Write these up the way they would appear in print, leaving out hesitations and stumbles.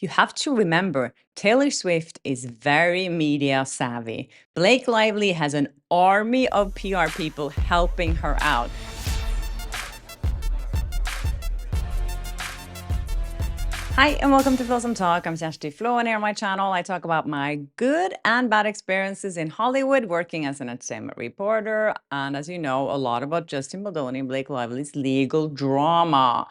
You have to remember, Taylor Swift is very media savvy. Blake Lively has an army of PR people helping her out. Hi, and welcome to Film Talk. I'm Kerstin Flo, and here on my channel, I talk about my good and bad experiences in Hollywood working as an entertainment reporter, and as you know, a lot about Justin Baldoni and Blake Lively's legal drama.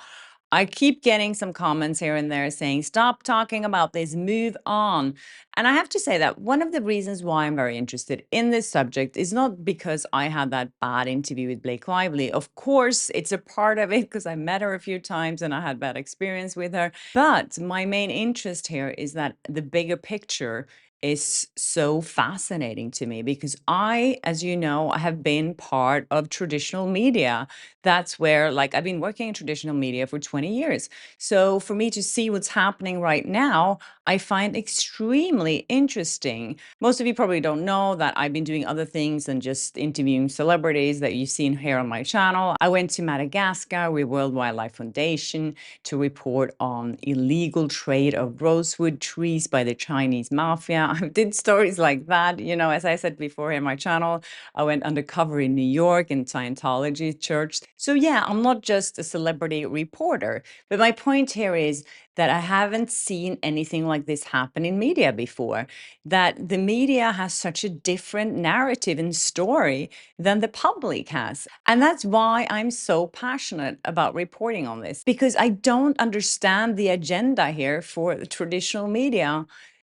I keep getting some comments here and there saying, stop talking about this, move on. And I have to say that one of the reasons why I'm very interested in this subject is not because I had that bad interview with Blake Lively. Of course, it's a part of it because I met her a few times and I had bad experience with her. But my main interest here is that the bigger picture is so fascinating to me because I, as you know, I have been part of traditional media. That's where, like, I've been working in traditional media for 20 years. So for me to see what's happening right now, I find extremely interesting. Most of you probably don't know that I've been doing other things than just interviewing celebrities that you've seen here on my channel. I went to Madagascar with World Wildlife Foundation to report on illegal trade of rosewood trees by the Chinese mafia. I did stories like that. You know, as I said before here on my channel, I went undercover in New York in Scientology church. So yeah, I'm not just a celebrity reporter, but my point here is that I haven't seen anything like this happen in media before, that the media has such a different narrative and story than the public has. And that's why I'm so passionate about reporting on this, because I don't understand the agenda here for the traditional media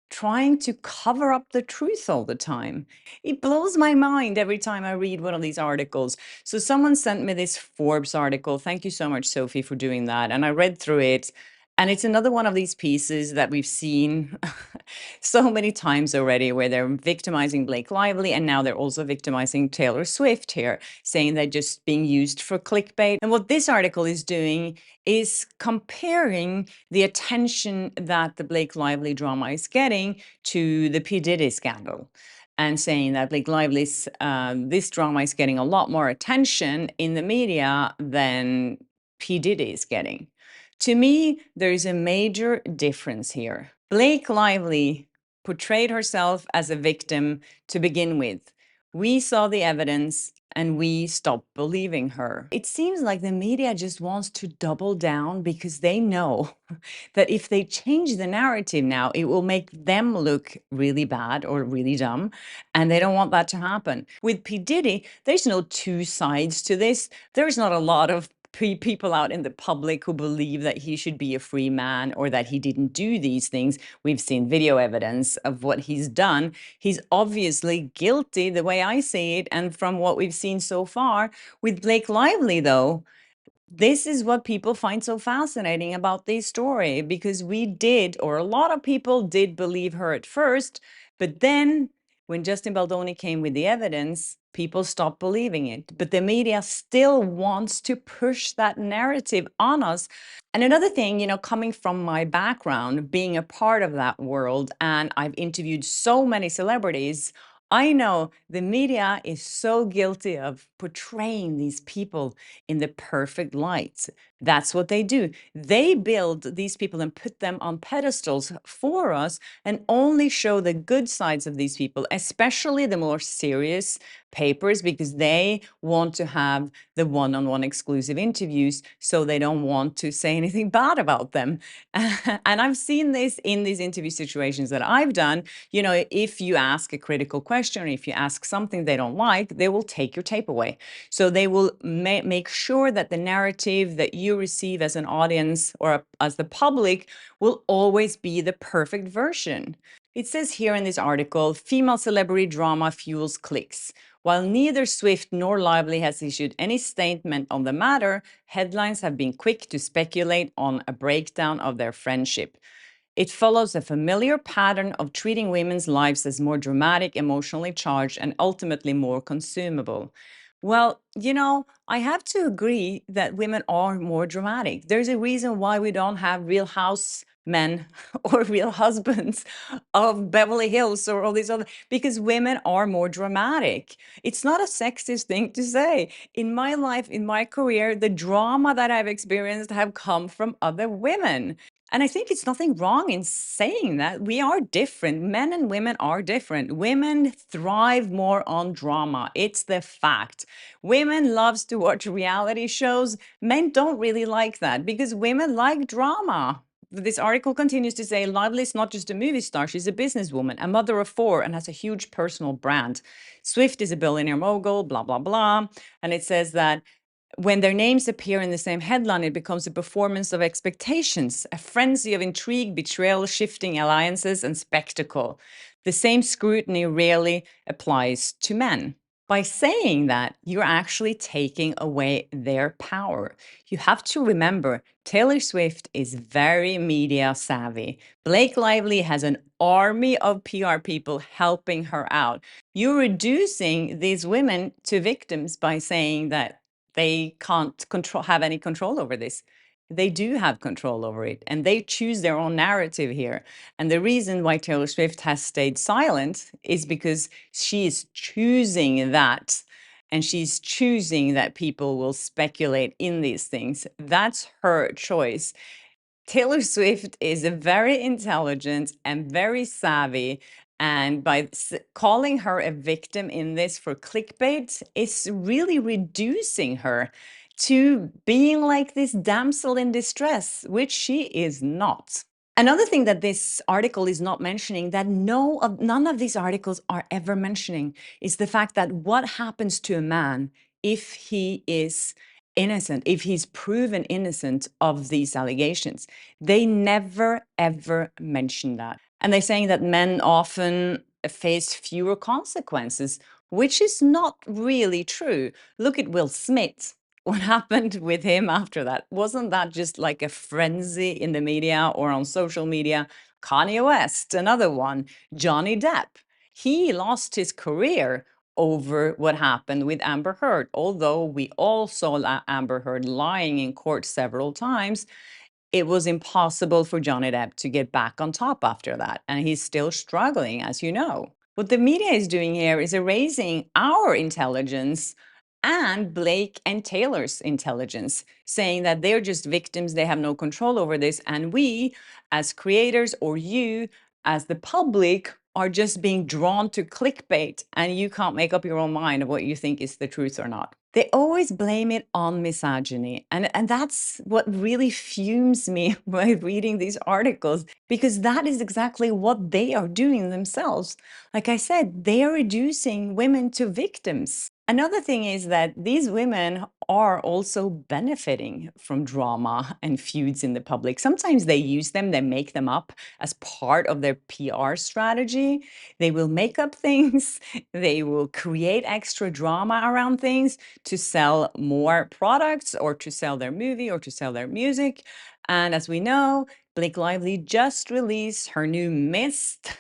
trying to cover up the truth all the time. It blows my mind every time I read one of these articles. So someone sent me this Forbes article. Thank you so much, Sophie, for doing that. And I read through it. And it's another one of these pieces that we've seen so many times already, where they're victimizing Blake Lively, and now they're also victimizing Taylor Swift here, saying they're just being used for clickbait. And what this article is doing is comparing the attention that the Blake Lively drama is getting to the P. Diddy scandal, and saying that Blake Lively's this drama is getting a lot more attention in the media than P. Diddy is getting. To me, there is a major difference here. Blake Lively portrayed herself as a victim to begin with. We saw the evidence and we stopped believing her. It seems like the media just wants to double down because they know that if they change the narrative now, it will make them look really bad or really dumb, and they don't want that to happen. With P. Diddy, there's no two sides to this. There's not a lot of people out in the public who believe that he should be a free man or that he didn't do these things. We've seen video evidence of what he's done. He's obviously guilty the way I see it. And from what we've seen so far with Blake Lively, though, this is what people find so fascinating about this story, because we did, or a lot of people did, believe her at first, but then when Justin Baldoni came with the evidence, people stopped believing it. But the media still wants to push that narrative on us. And another thing, you know, coming from my background, being a part of that world, and I've interviewed so many celebrities, I know the media is so guilty of portraying these people in the perfect light. That's what they do. They build these people and put them on pedestals for us and only show the good sides of these people, especially the more serious papers, because they want to have the one-on-one exclusive interviews, so they don't want to say anything bad about them. And I've seen this in these interview situations that I've done. You know, if you ask a critical question, or if you ask something they don't like, they will take your tape away. So they will make sure that the narrative that you receive as an audience or as the public will always be the perfect version. It says here in this article, female celebrity drama fuels clicks. While neither Swift nor Lively has issued any statement on the matter, headlines have been quick to speculate on a breakdown of their friendship. It follows a familiar pattern of treating women's lives as more dramatic, emotionally charged, and ultimately more consumable. Well, you know, I have to agree that women are more dramatic. There's a reason why we don't have Real House men or Real Husbands of Beverly Hills or all these other, because women are more dramatic. It's not a sexist thing to say. In my life, in my career, the drama that I've experienced have come from other women. And I think it's nothing wrong in saying that. We are different. Men and women are different. Women thrive more on drama. It's the fact. Women loves to watch reality shows. Men don't really like that because women like drama. This article continues to say Lively is not just a movie star, she's a businesswoman, a mother of four, and has a huge personal brand. Swift is a billionaire mogul, blah, blah, blah. And it says that when their names appear in the same headline, it becomes a performance of expectations, a frenzy of intrigue, betrayal, shifting alliances, and spectacle. The same scrutiny rarely applies to men. By saying that, you're actually taking away their power. You have to remember Taylor Swift is very media savvy. Blake Lively has an army of PR people helping her out. You're reducing these women to victims by saying that they can't have any control over this. They do have control over it, and they choose their own narrative here. And the reason why Taylor Swift has stayed silent is because she is choosing that. And she's choosing that people will speculate in these things. That's her choice. Taylor Swift is a very intelligent and very savvy. And by calling her a victim in this for clickbait, it's really reducing her to being like this damsel in distress, which she is not. Another thing that this article is not mentioning, that none of these articles are ever mentioning, is the fact that what happens to a man if he is innocent, if he's proven innocent of these allegations. They never, ever mention that. And they're saying that men often face fewer consequences, which is not really true. Look at Will Smith. What happened with him after that? Wasn't that just like a frenzy in the media or on social media? Kanye West, another one, Johnny Depp. He lost his career over what happened with Amber Heard. Although we all saw Amber Heard lying in court several times, it was impossible for Johnny Depp to get back on top after that. And he's still struggling, as you know. What the media is doing here is erasing our intelligence and Blake and Taylor's intelligence, saying that they're just victims, they have no control over this. And we, as creators, or you, as the public, are just being drawn to clickbait, and you can't make up your own mind of what you think is the truth or not. They always blame it on misogyny. And that's what really fumes me by reading these articles, because that is exactly what they are doing themselves. Like I said, they are reducing women to victims. Another thing is that these women are also benefiting from drama and feuds in the public. Sometimes they use them, they make them up as part of their PR strategy. They will make up things, they will create extra drama around things to sell more products or to sell their movie or to sell their music. And as we know, Blake Lively just released her new mist.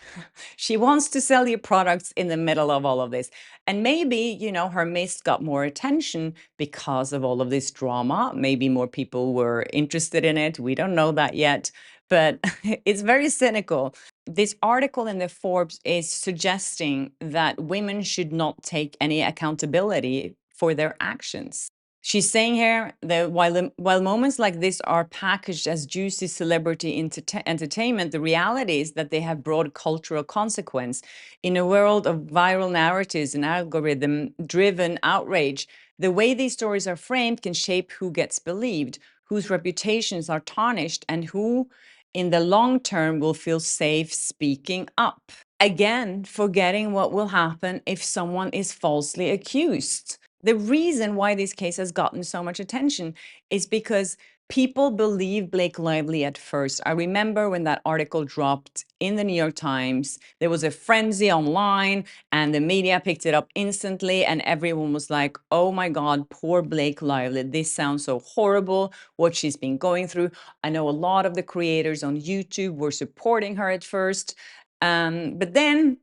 She wants to sell your products in the middle of all of this. And maybe, you know, her mist got more attention because of all of this drama. Maybe more people were interested in it. We don't know that yet. But it's very cynical. This article in the Forbes is suggesting that women should not take any accountability for their actions. She's saying here that while moments like this are packaged as juicy celebrity entertainment, the reality is that they have broad cultural consequence. In a world of viral narratives and algorithm-driven outrage, the way these stories are framed can shape who gets believed, whose reputations are tarnished, and who, in the long term, will feel safe speaking up. Again, forgetting what will happen if someone is falsely accused. The reason why this case has gotten so much attention is because people believe Blake Lively at first. I remember when that article dropped in the New York Times, there was a frenzy online and the media picked it up instantly and everyone was like, oh my God, poor Blake Lively. This sounds so horrible, what she's been going through. I know a lot of the creators on YouTube were supporting her at first. But then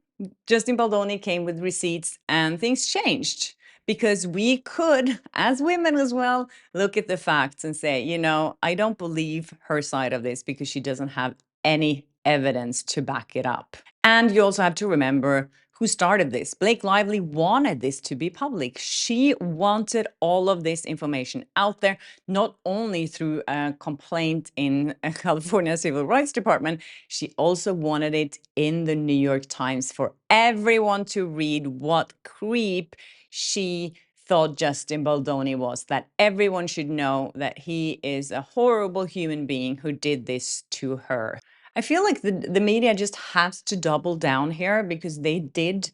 Justin Baldoni came with receipts and things changed. Because we could, as women as well, look at the facts and say, you know, I don't believe her side of this because she doesn't have any evidence to back it up. And you also have to remember who started this. Blake Lively wanted this to be public. She wanted all of this information out there, not only through a complaint in a California Civil Rights Department, she also wanted it in the New York Times for everyone to read what creep she thought Justin Baldoni was, that everyone should know that he is a horrible human being who did this to her. I feel like the media just has to double down here because they did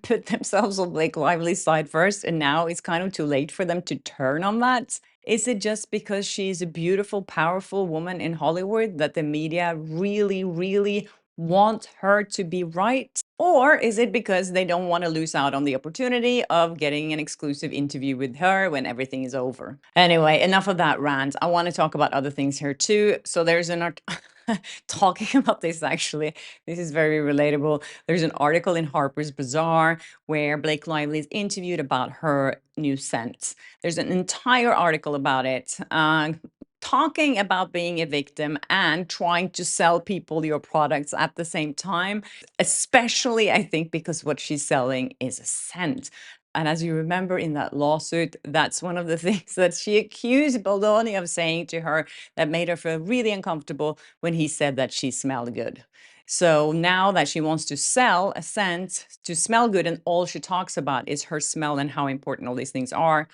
put themselves on Blake Lively's side first, and now it's kind of too late for them to turn on that. Is it just because she's a beautiful, powerful woman in Hollywood that the media really, really want her to be right? Or is it because they don't want to lose out on the opportunity of getting an exclusive interview with her when everything is over? Anyway, enough of that rant. I want to talk about other things here too. So there's an talking about this actually. This is very relatable. There's an article in Harper's Bazaar where Blake Lively is interviewed about her new scent. There's an entire article about it. Talking about being a victim and trying to sell people your products at the same time, especially I think because what she's selling is a scent. And as you remember in that lawsuit, that's one of the things that she accused Baldoni of saying to her that made her feel really uncomfortable when he said that she smelled good. So now that she wants to sell a scent to smell good, and all she talks about is her smell and how important all these things are.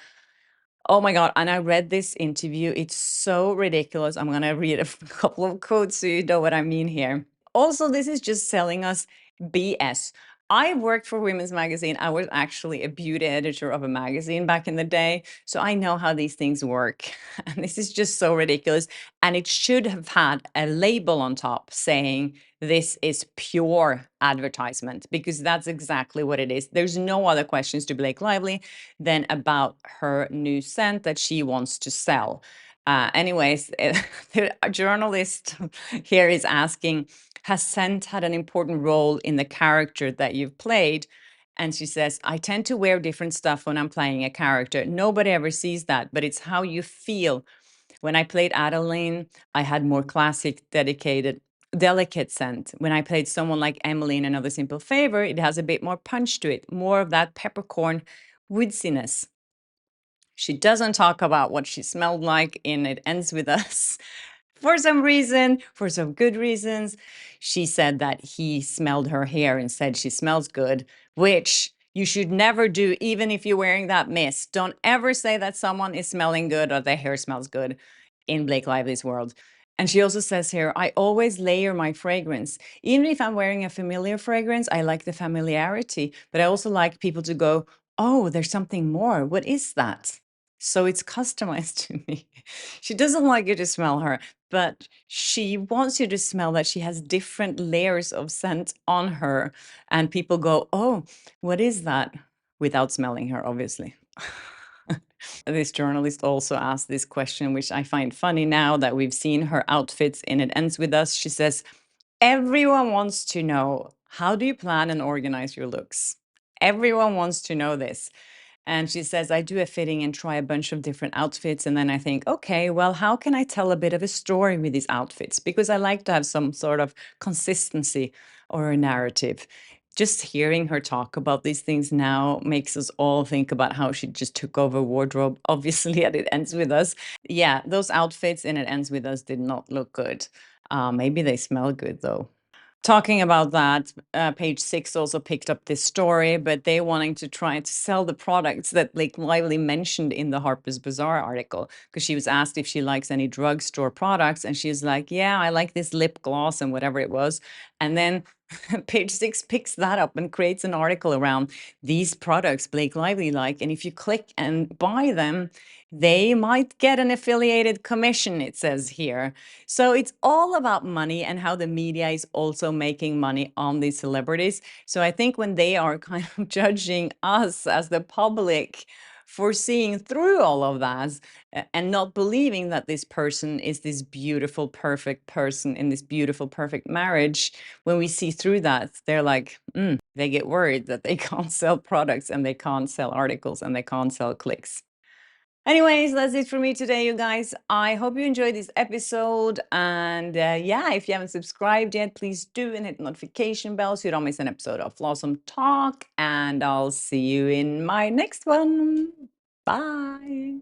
Oh my God. And I read this interview. It's so ridiculous. I'm going to read a couple of quotes so you know what I mean here. Also, this is just selling us BS. I worked for Women's Magazine. I was actually a beauty editor of a magazine back in the day. So I know how these things work. And this is just so ridiculous. And it should have had a label on top saying, this is pure advertisement, because that's exactly what it is. There's no other questions to Blake Lively than about her new scent that she wants to sell. Anyways, the journalist here is asking, has scent had an important role in the character that you've played? And she says, I tend to wear different stuff when I'm playing a character. Nobody ever sees that, but it's how you feel. When I played Adeline, I had more classic, dedicated, delicate scent. When I played someone like Emily in Another Simple Favor, it has a bit more punch to it, more of that peppercorn woodsiness. She doesn't talk about what she smelled like in It Ends With Us. For some reason, for some good reasons, she said that he smelled her hair and said she smells good, which you should never do, even if you're wearing that mist. Don't ever say that someone is smelling good or their hair smells good in Blake Lively's world. And she also says here, I always layer my fragrance. Even if I'm wearing a familiar fragrance, I like the familiarity, but I also like people to go, oh, there's something more. What is that? So it's customized to me. She doesn't like you to smell her, but she wants you to smell that she has different layers of scent on her. And people go, oh, what is that? Without smelling her, obviously. This journalist also asked this question, which I find funny now that we've seen her outfits in It Ends With Us. She says, everyone wants to know, how do you plan and organize your looks? Everyone wants to know this. And she says, I do a fitting and try a bunch of different outfits. And then I think, okay, well, how can I tell a bit of a story with these outfits? Because I like to have some sort of consistency or a narrative. Just hearing her talk about these things now makes us all think about how she just took over wardrobe, obviously, and It Ends With Us. Yeah, those outfits in It Ends With Us did not look good. Maybe they smell good, though. Talking about that, Page Six also picked up this story, but they wanting to try to sell the products that Blake Lively mentioned in the Harper's Bazaar article, because she was asked if she likes any drugstore products, and she's like, yeah, I like this lip gloss and whatever it was. And then Page Six picks that up and creates an article around these products Blake Lively like, and if you click and buy them, they might get an affiliated commission, it says here. So it's all about money and how the media is also making money on these celebrities. So I think when they are kind of judging us as the public for seeing through all of that and not believing that this person is this beautiful, perfect person in this beautiful, perfect marriage, when we see through that, they're like, they get worried that they can't sell products and they can't sell articles and they can't sell clicks. Anyways, that's it for me today, you guys. I hope you enjoyed this episode. And yeah, if you haven't subscribed yet, please do and hit the notification bell so you don't miss an episode of Flawsome Talk. And I'll see you in my next one. Bye.